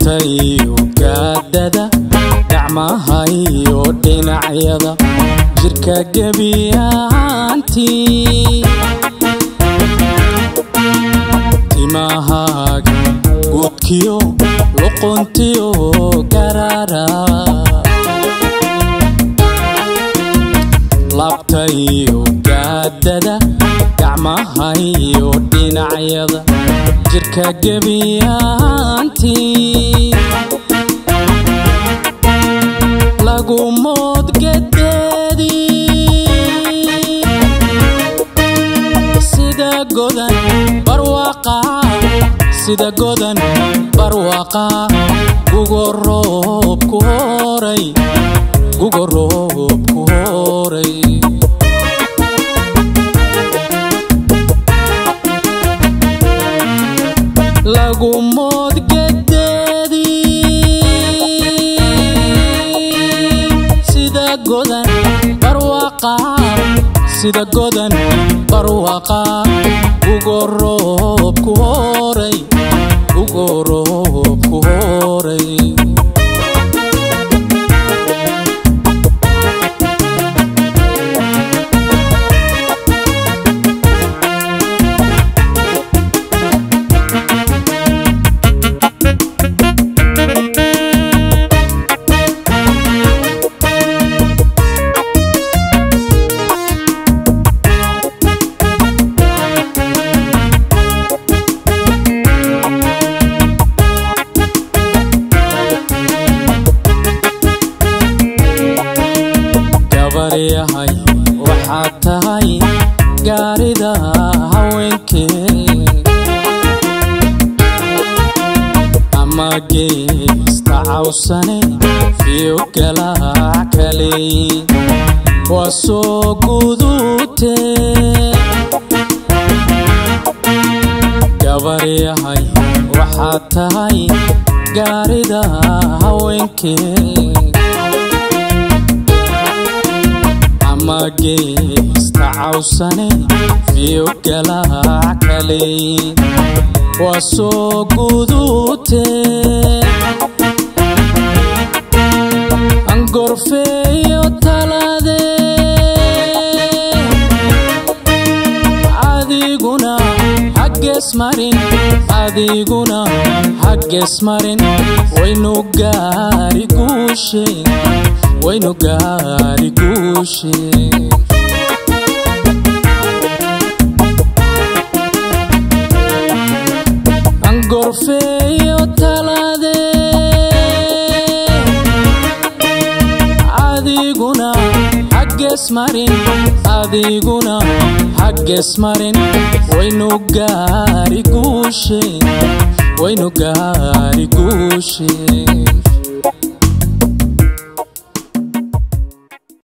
labtayo gaadada gacmahayo dhinacyada jirka gabiyaantii timahaaga gudkiyo luquntiyo garara labtayo gaadada gacmahayo dhinacyada jirka gabiyaantii lagu mood gadeedii sida godan barwaqa gugo roob ku horay lagu mood gadeedii sida godan barwaqa gugo roob ku horay yahay waxaad tahay gaarida haweenkee ama geesta cawsane fiyo galaac kale waa soo gudutee gabar yahay waxaad tahay gaarida haweenkee geesta cawsane fiyo galaac kale waa soo gudutee angorfeeyo taladee adiguna haggees marin waynu gaari guushe angorfeeyo taladee adiguna haggees marin waynu gaari guushe